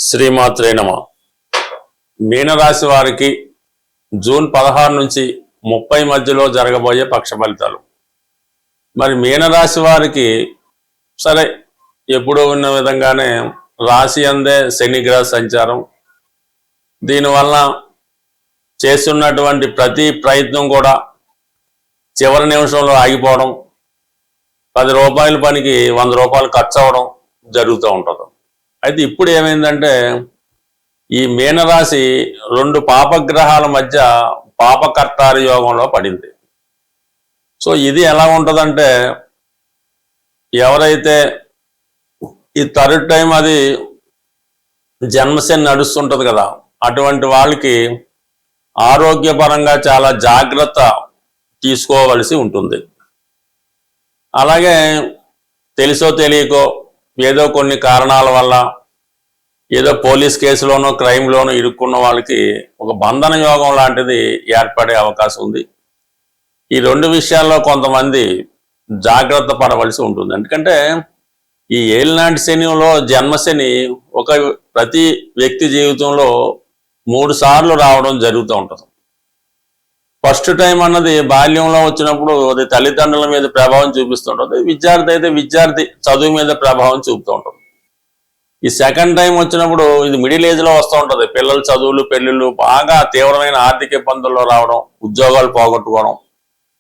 శ్రీమాత్రే నమః. మీనరాశి వారికి జూన్ 16 నుంచి 30 మధ్యలో జరగబోయే పక్ష ఫలితాలు. మరి మీనరాశి వారికి సరే ఎప్పుడూ ఉన్న విధంగానే రాశి అందే శని గ్రహ సంచారం, దీనివల్ల చేస్తున్నటువంటి ప్రతి ప్రయత్నం కూడా చివరి నిమిషంలో ఆగిపోవడం, 10 రూపాయల పనికి 100 రూపాయలు ఖర్చు అవ్వడం జరుగుతూ ఉంటుంది. అయితే ఇప్పుడు ఏమైందంటే ఈ మీనరాశి 2 పాపగ్రహాల మధ్య పాపకర్తారి యోగంలో పడింది. సో ఇది ఎలా ఉంటుందంటే, ఎవరైతే ఈ థర్డ్ టైం అది జన్మశని నడుస్తుంటుంది కదా, అటువంటి వాళ్ళకి ఆరోగ్యపరంగా చాలా జాగ్రత్త తీసుకోవలసి ఉంటుంది. అలాగే తెలుసో తెలియకో ఏదో కొన్ని కారణాల వల్ల ఏదో పోలీస్ కేసులోనో క్రైమ్లోనో ఇరుక్కున్న వాళ్ళకి ఒక బంధన యోగం లాంటిది ఏర్పడే అవకాశం ఉంది. ఈ 2 విషయాల్లో కొంతమంది జాగ్రత్త పడవలసి ఉంటుంది. ఎందుకంటే ఈ ఏలినాటి శనిలో జన్మశని ప్రతి వ్యక్తి జీవితంలో 3 సార్లు రావడం జరుగుతూ ఉంటుంది. ఫస్ట్ టైం అన్నది బాల్యంలో వచ్చినప్పుడు అది తల్లిదండ్రుల మీద ప్రభావం చూపిస్తుంటుంది. విద్యార్థి అయితే విద్యార్థి చదువు మీద ప్రభావం చూపుతూ ఉంటుంది. ఈ సెకండ్ టైం వచ్చినప్పుడు ఇది మిడిల్ ఏజ్లో వస్తూ ఉంటుంది. పిల్లల చదువులు, పెళ్ళిళ్ళు, బాగా తీవ్రమైన ఆర్థిక ఇబ్బందుల్లో రావడం, ఉద్యోగాలు పోగొట్టుకోవడం,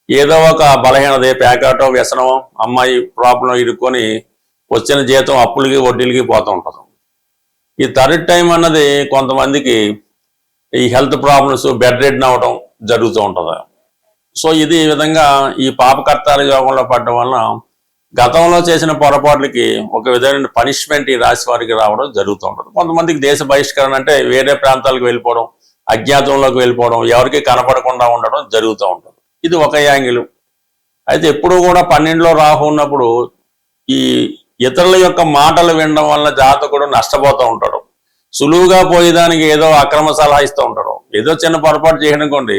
ఏదో ఒక బలహీనత, పేకాటో వ్యసనమో, అమ్మాయి ప్రాబ్లం ఇరుక్కొని వచ్చిన జీతం అప్పులకి వడ్డీలకి పోతూ ఉంటుంది. ఈ థర్డ్ టైం అన్నది కొంతమందికి ఈ హెల్త్ ప్రాబ్లమ్స్, బెడ్ రెడ్ అవ్వడం జరుగుతూ ఉంటుంది. సో ఇది ఈ విధంగా ఈ పాపకర్తాల యోగంలో పడడం వలన గతంలో చేసిన పొరపాట్లకి ఒక విధమైన పనిష్మెంట్ ఈ రాశి వారికి రావడం జరుగుతూ ఉంటుంది. కొంతమందికి దేశ బహిష్కరణ అంటే వేరే ప్రాంతాలకు వెళ్ళిపోవడం, అజ్ఞాతంలోకి వెళ్ళిపోవడం, ఎవరికి కనపడకుండా ఉండడం జరుగుతూ ఉంటుంది. ఇది ఒక యాంగిల్. అయితే ఎప్పుడూ కూడా 12లో రాహు ఉన్నప్పుడు ఈ ఇతరుల యొక్క మాటలు వినడం వల్ల జాతకుడు నష్టపోతూ ఉంటాడు. సులువుగా పోయేదానికి ఏదో అక్రమ సలహా ఇస్తూ ఉంటాడు. ఏదో చిన్న పొరపాటు చేయనుకోండి,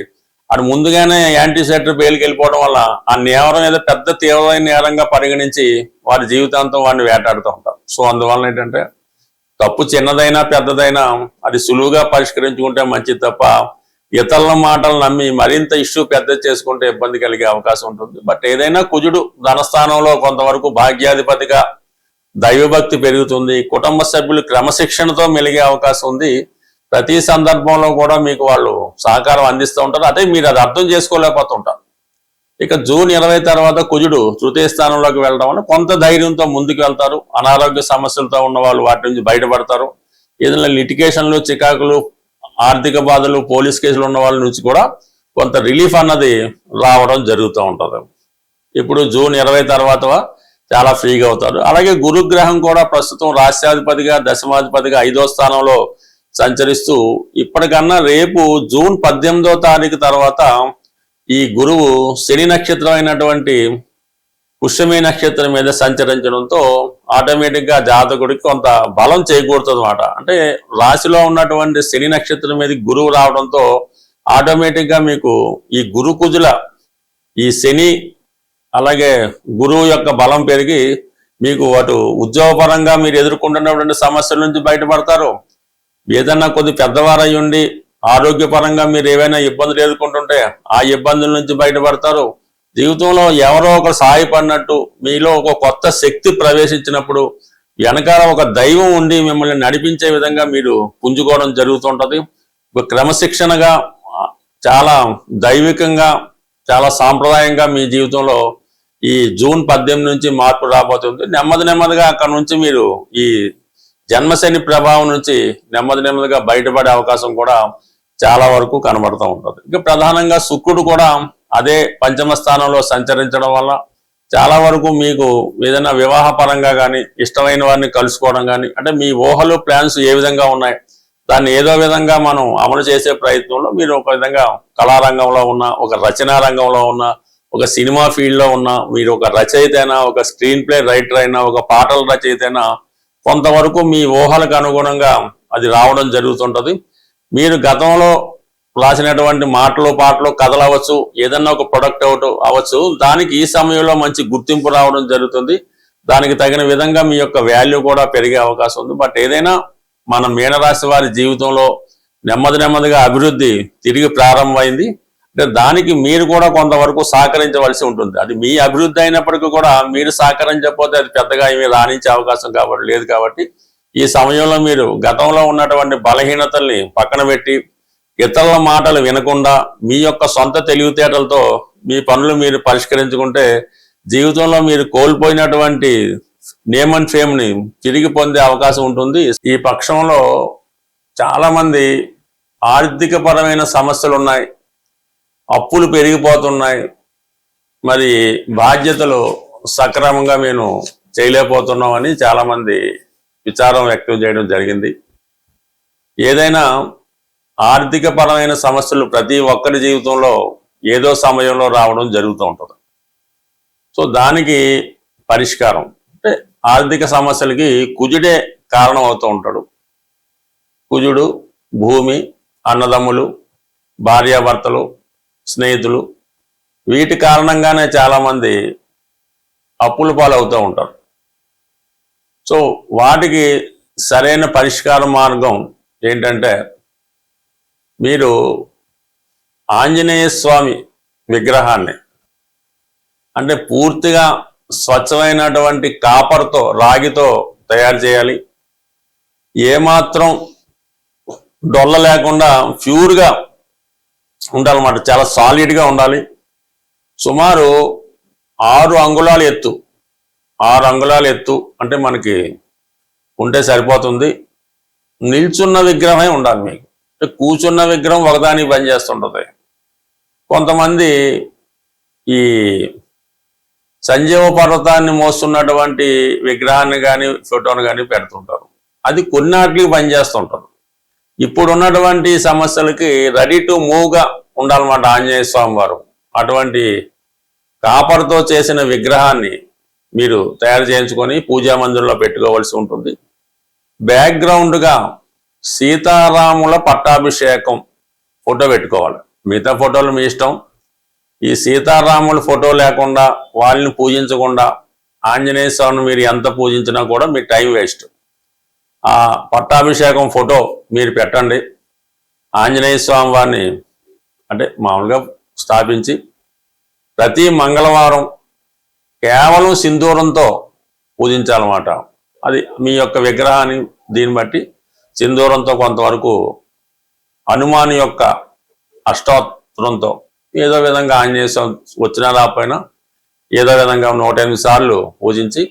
అది ముందుగానే యాంటీసెక్టర్ బెయిల్కి వెళ్ళిపోవడం వల్ల ఆ నేరం ఏదో పెద్ద తీవ్రమైన నేరంగా పరిగణించి వారి జీవితాంతం వాడిని వేటాడుతూ ఉంటారు. సో అందువలన ఏంటంటే తప్పు చిన్నదైనా పెద్దదైనా అది సులువుగా పరిష్కరించుకుంటే మంచిది తప్ప ఇతరుల మాటలు నమ్మి మరింత ఇష్యూ పెద్ద చేసుకుంటే ఇబ్బంది కలిగే అవకాశం ఉంటుంది. బట్ ఏదైనా కుజుడు ధనస్థానంలో కొంతవరకు భాగ్యాధిపతిగా దైవభక్తి పెరుగుతుంది. కుటుంబ సభ్యులు క్రమశిక్షణతో మెలిగే అవకాశం ఉంది. ప్రతి సందర్భంలో కూడా మీకు వాళ్ళు సహకారం అందిస్తూ ఉంటారు. అదే మీరు అది అర్థం చేసుకోలేకపోతుంటారు. ఇక జూన్ 20 తర్వాత కుజుడు తృతీయ స్థానంలోకి వెళ్ళడం వల్ల కొంత ధైర్యంతో ముందుకు వెళ్తారు. అనారోగ్య సమస్యలతో ఉన్న వాళ్ళు వాటి నుంచి బయటపడతారు. ఏదైనా లిటిగేషన్లు, చికాకులు, ఆర్థిక బాధలు, పోలీస్ కేసులు ఉన్న వాళ్ళ నుంచి కూడా కొంత రిలీఫ్ అన్నది రావడం జరుగుతూ ఉంటుంది. ఇప్పుడు జూన్ 20 తర్వాత చాలా ఫ్రీగా అవుతారు. అలాగే గురుగ్రహం కూడా ప్రస్తుతం రాష్ట్రాధిపతిగా, దశమాధిపతిగా 5వ స్థానంలో సంచరిస్తూ ఇప్పటికన్నా రేపు జూన్ 18వ తారీఖు తర్వాత ఈ గురువు శని నక్షత్రం అయినటువంటి పుష్యమి నక్షత్రం మీద సంచరించడంతో ఆటోమేటిక్గా జాతకుడికి కొంత బలం చేకూరుతుంది అన్నమాట. అంటే రాశిలో ఉన్నటువంటి శని నక్షత్రం మీద గురువు రావడంతో ఆటోమేటిక్గా మీకు ఈ గురు కుజుల ఈ శని అలాగే గురువు యొక్క బలం పెరిగి మీకు అటు ఉద్యోగపరంగా మీరు ఎదుర్కొంటున్నటువంటి సమస్యల నుంచి బయటపడతారు. ఏదన్నా కొద్ది పెద్దవారై ఉండి ఆరోగ్యపరంగా మీరు ఏవైనా ఇబ్బందులు ఎదుర్కొంటుంటే ఆ ఇబ్బందుల నుంచి బయటపడతారు. జీవితంలో ఎవరో ఒకరు సహాయపడినట్టు మీలో ఒక కొత్త శక్తి ప్రవేశించినప్పుడు వెనకాల ఒక దైవం ఉండి మిమ్మల్ని నడిపించే విధంగా మీరు పుంజుకోవడం జరుగుతుంటుంది. క్రమశిక్షణగా, చాలా దైవికంగా, చాలా సాంప్రదాయంగా మీ జీవితంలో ఈ జూన్ 18 నుంచి మార్పు రాబోతుంది. నెమ్మదిగా అక్కడ నుంచి మీరు ఈ జన్మశని ప్రభావం నుంచి నెమ్మదిగా బయటపడే అవకాశం కూడా చాలా వరకు కనబడుతూ ఉంటుంది. ఇక ప్రధానంగా శుక్రుడు కూడా అదే పంచమ స్థానంలో సంచరించడం వల్ల చాలా వరకు మీకు ఏదైనా వివాహ పరంగా కానీ, ఇష్టమైన వారిని కలుసుకోవడం కానీ, అంటే మీ ఊహలు, ప్లాన్స్ ఏ విధంగా ఉన్నాయి దాన్ని ఏదో విధంగా మనం అమలు చేసే ప్రయత్నంలో మీరు ఒక విధంగా కళారంగంలో ఉన్న, ఒక రచనా రంగంలో ఉన్న, ఒక సినిమా ఫీల్డ్లో ఉన్న, మీరు ఒక రచయిత అయినా, ఒక స్క్రీన్ ప్లే రైటర్ అయినా, ఒక పాటల రచయిత అయినా కొంతవరకు మీ ఊహలకు అనుగుణంగా అది రావడం జరుగుతుంటుంది. మీరు గతంలో రాసినటువంటి మాటలు, పాటలు, కథలు అవ్వచ్చు, ఏదన్నా ఒక ప్రొడక్ట్ అవుట్ అవ్వచ్చు, దానికి ఈ సమయంలో మంచి గుర్తింపు రావడం జరుగుతుంది. దానికి తగిన విధంగా మీ యొక్క వాల్యూ కూడా పెరిగే అవకాశం ఉంది. బట్ ఏదైనా మన మీనరాశి వారి జీవితంలో నెమ్మదిగా అభివృద్ధి తిరిగి ప్రారంభమైంది. అంటే దానికి మీరు కూడా కొంతవరకు సహకరించవలసి ఉంటుంది. అది మీ అభివృద్ధి అయినప్పటికీ కూడా మీరు సహకరించకపోతే అది పెద్దగా ఏమీ రాణించే అవకాశం లేదు కాబట్టి ఈ సమయంలో మీరు గతంలో ఉన్నటువంటి బలహీనతల్ని పక్కన పెట్టి ఇతరుల మాటలు వినకుండా మీ యొక్క సొంత తెలివితేటలతో మీ పనులు మీరు పరిష్కరించుకుంటే జీవితంలో మీరు కోల్పోయినటువంటి నేమ్ అండ్ ఫేమ్ని తిరిగి పొందే అవకాశం ఉంటుంది. ఈ పక్షంలో చాలామంది ఆర్థిక పరమైన సమస్యలు ఉన్నాయి, అప్పులు పెరిగిపోతున్నాయి, మరి బాధ్యతలు సక్రమంగా మేము చేయలేకపోతున్నామని చాలామంది విచారం వ్యక్తం చేయడం జరిగింది. ఏదైనా ఆర్థిక పరమైన సమస్యలు ప్రతి ఒక్కరి జీవితంలో ఏదో సమయంలో రావడం జరుగుతూ ఉంటుంది. సో దానికి పరిష్కారం అంటే ఆర్థిక సమస్యలకి కుజుడే కారణం అవుతూ ఉంటాడు. కుజుడు, భూమి, అన్నదమ్ములు, భార్యాభర్తలు, స్నేహితులు, వీటి కారణంగానే చాలామంది అప్పుల పాలవుతూ ఉంటారు. సో వాటికి సరైన పరిష్కార మార్గం ఏంటంటే మీరు ఆంజనేయ స్వామి విగ్రహాన్ని అంటే పూర్తిగా స్వచ్ఛమైనటువంటి కాపర్తో, రాగితో తయారు చేయాలి. ఏమాత్రం డొల్ల లేకుండా ప్యూర్గా ఉండాలన్నమాట, చాలా సాలిడ్గా ఉండాలి. సుమారు 6 అంగుళాల ఎత్తు, 6 అంగుళాల ఎత్తు అంటే మనకి ఉంటే సరిపోతుంది. నిల్చున్న విగ్రహమే ఉండాలి మీకు. కూర్చున్న విగ్రహం ఒకదానికి పనిచేస్తుంటుంది. కొంతమంది ఈ సంజీవ పర్వతాన్ని మోస్తున్నటువంటి విగ్రహాన్ని కానీ ఫోటోను కానీ పెడుతుంటారు. అది కొన్నాటికి పనిచేస్తుంటారు. ఇప్పుడు ఉన్నటువంటి సమస్యలకి రెడీ టు మూవ్గా ఉండాలన్నమాట ఆంజనేయ స్వామి వారు. అటువంటి కాపర్తో చేసిన విగ్రహాన్ని మీరు తయారు చేయించుకొని పూజా మందిరంలో పెట్టుకోవాల్సి ఉంటుంది. బ్యాక్గ్రౌండ్గా సీతారాముల పట్టాభిషేకం ఫోటో పెట్టుకోవాలి. మిగతా ఫోటోలు మీ ఇష్టం. ఈ సీతారాముల ఫోటో లేకుండా, వాళ్ళని పూజించకుండా ఆంజనేయ స్వామిని మీరు ఎంత పూజించినా కూడా మీ టైం వేస్ట్. ఆ పట్టాభిషేకం ఫోటో మీరు పెట్టండి. ఆంజనేయ స్వామి వారిని అంటే మామూలుగా స్థాపించి ప్రతి మంగళవారం కేవలం సింధూరంతో పూజించాలన్నమాట. అది మీ యొక్క విగ్రహాన్ని దీన్ని బట్టి సింధూరంతో కొంతవరకు హనుమాన్ యొక్క అష్టోత్తరంతో ఏదో విధంగా ఆంజనేయ స్వామి వచ్చినా రాకపోయినా ఏదో విధంగా 108 సార్లు పూజించి,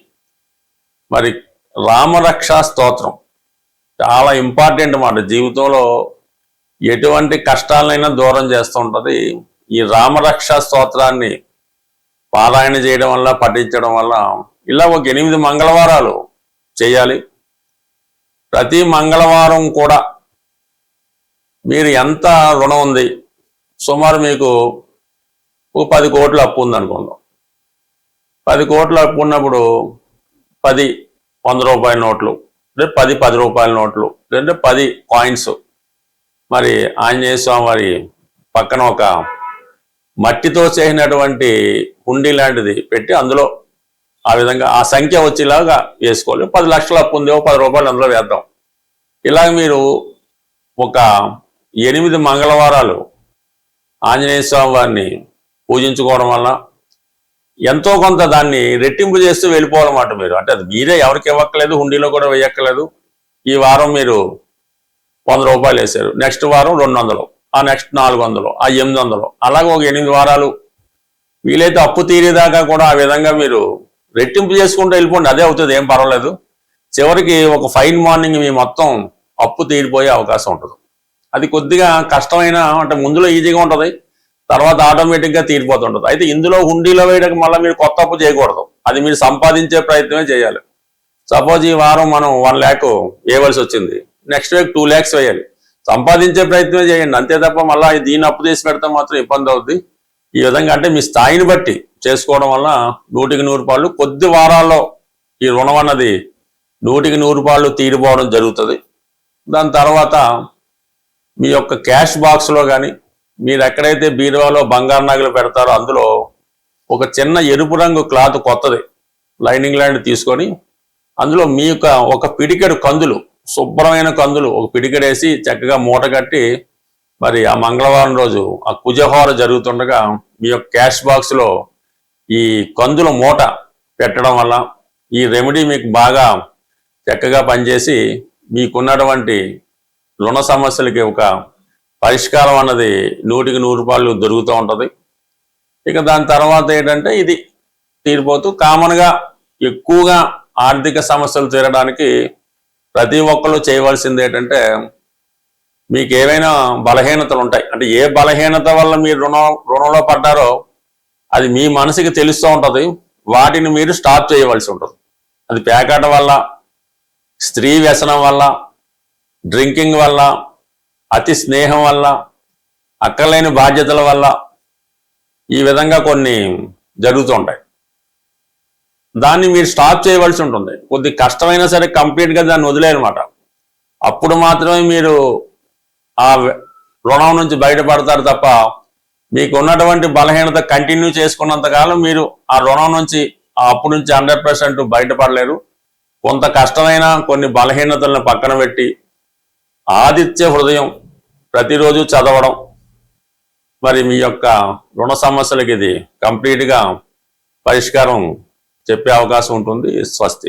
మరి రామరక్షా స్తోత్రం చాలా ఇంపార్టెంట్ అన్నమాట. జీవితంలో ఎటువంటి కష్టాలైనా దూరం చేస్తూ ఉంటుంది. ఈ రామరక్షా స్తోత్రాన్ని పారాయణ చేయడం వల్ల, పఠించడం వల్ల ఇలా ఒక 8 మంగళవారాలు చేయాలి. ప్రతి మంగళవారం కూడా మీరు ఎంత రుణం ఉంది, సుమారు మీకు 10 కోట్ల అప్పు ఉందనుకుందాం. 10 కోట్ల అప్పు ఉన్నప్పుడు 10 100 రూపాయల నోట్లు, అంటే 10 రూపాయల నోట్లు, అంటే 10 కాయిన్స్ మరి ఆంజనేయ స్వామి వారి పక్కన ఒక మట్టితో చేసినటువంటి హుండీ లాంటిది పెట్టి అందులో ఆ విధంగా ఆ సంఖ్య వచ్చేలాగా వేసుకోవాలి. 10 లక్షల అప్పు ఉంది, 10 రూపాయలు అందులో వేద్దాం. ఇలాగ మీరు ఒక 8 మంగళవారాలు ఆంజనేయ స్వామి వారిని పూజించుకోవడం వల్ల ఎంతో కొంత దాన్ని రెట్టింపు చేస్తూ వెళ్ళిపోవాలన్నమాట మీరు. అంటే అది మీరే ఎవరికి ఇవ్వక్కలేదు, హుండీలో కూడా వేయక్కలేదు. ఈ వారం మీరు 100 రూపాయలు వేశారు, నెక్స్ట్ వారం 200, ఆ నెక్స్ట్ 400, ఆ 800, అలాగే ఒక 8 వారాలు వీలైతే అప్పు తీరేదాకా కూడా ఆ విధంగా మీరు రెట్టింపు చేసుకుంటూ వెళ్ళిపోండి. అదే అవుతుంది, ఏం పర్వాలేదు. చివరికి ఒక ఫైన్ మార్నింగ్ మీ మొత్తం అప్పు తీరిపోయే అవకాశం ఉంటుంది. అది కొద్దిగా కష్టమైన, అంటే ముందులో ఈజీగా ఉంటుంది, తర్వాత ఆటోమేటిక్గా తీరిపోతుంటుంది. అయితే ఇందులో హుండీలో వేయడానికి మళ్ళీ మీరు కొత్త అప్పు చేయకూడదు. అది మీరు సంపాదించే ప్రయత్నమే చేయాలి. సపోజ్ ఈ వారం మనం 1 lakh వేయవలసి వచ్చింది, నెక్స్ట్ వీక్ 2 lakhs వేయాలి. సంపాదించే ప్రయత్నమే చేయండి, అంతే తప్ప మళ్ళీ దీన్ని అప్పు తీసి పెడితే మాత్రం ఇబ్బంది అవుద్ది. ఈ విధంగా అంటే మీ స్థాయిని బట్టి చేసుకోవడం వల్ల 100కి 100 రూపాయలు కొద్ది వారాల్లో ఈ రుణం అన్నది 100కి 100 రూపాయలు తీరిపోవడం జరుగుతుంది. దాని తర్వాత మీ యొక్క క్యాష్ బాక్స్లో కానీ, మీరు ఎక్కడైతే బీరువాలో బంగారు నగలు పెడతారో అందులో ఒక చిన్న ఎరుపు రంగు క్లాత్ కొత్తది లైనింగ్ లాంటి తీసుకొని అందులో మీ యొక్క ఒక పిడికెడు కందులు శుభ్రమైన కందులు ఒక పిడికెడేసి చక్కగా మూట కట్టి మరి ఆ మంగళవారం రోజు ఆ కుజహోర జరుగుతుండగా మీ యొక్క క్యాష్ బాక్స్లో ఈ కందుల మూట పెట్టడం వల్ల ఈ రెమెడీ మీకు బాగా చక్కగా పనిచేసి మీకున్నటువంటి రుణ సమస్యలకి ఒక పరిష్కారం అన్నది 100కి 100 రూపాయలు దొరుకుతూ ఉంటుంది. ఇక దాని తర్వాత ఏంటంటే ఇది తీరిపోతూ కామన్గా ఎక్కువగా ఆర్థిక సమస్యలు తీరడానికి ప్రతి ఒక్కళ్ళు చేయవలసింది ఏంటంటే మీకు ఏవైనా బలహీనతలు ఉంటాయి, అంటే ఏ బలహీనత వల్ల మీరు రుణంలో పడ్డారో అది మీ మనసుకి తెలుస్తూ ఉంటుంది. వాటిని మీరు స్టాప్ చేయవలసి ఉంటుంది. అది పేకాట వల్ల, స్త్రీ వ్యసనం వల్ల, డ్రింకింగ్ వల్ల, అతి స్నేహం వల్ల, అక్కర్లేని బాధ్యతల వల్ల ఈ విధంగా కొన్ని జరుగుతూ ఉంటాయి. దాన్ని మీరు స్టాప్ చేయవలసి ఉంటుంది. కొద్ది కష్టమైనా సరే కంప్లీట్గా దాన్ని వదిలేయనమాట. అప్పుడు మాత్రమే మీరు ఆ రుణం నుంచి బయటపడతారు తప్ప మీకు ఉన్నటువంటి బలహీనత కంటిన్యూ చేసుకున్నంతకాలం మీరు ఆ రుణం నుంచి ఆ అప్పు నుంచి 100% బయటపడలేరు. కొంత కష్టమైన కొన్ని బలహీనతలను పక్కన పెట్టి ఆదిత్య హృదయం ప్రతిరోజు చదవడం మరి మీ యొక్క రుణ సమస్యలకి ఇది కంప్లీట్గా పరిష్కారం చెప్పే అవకాశం ఉంటుంది. స్వస్తి.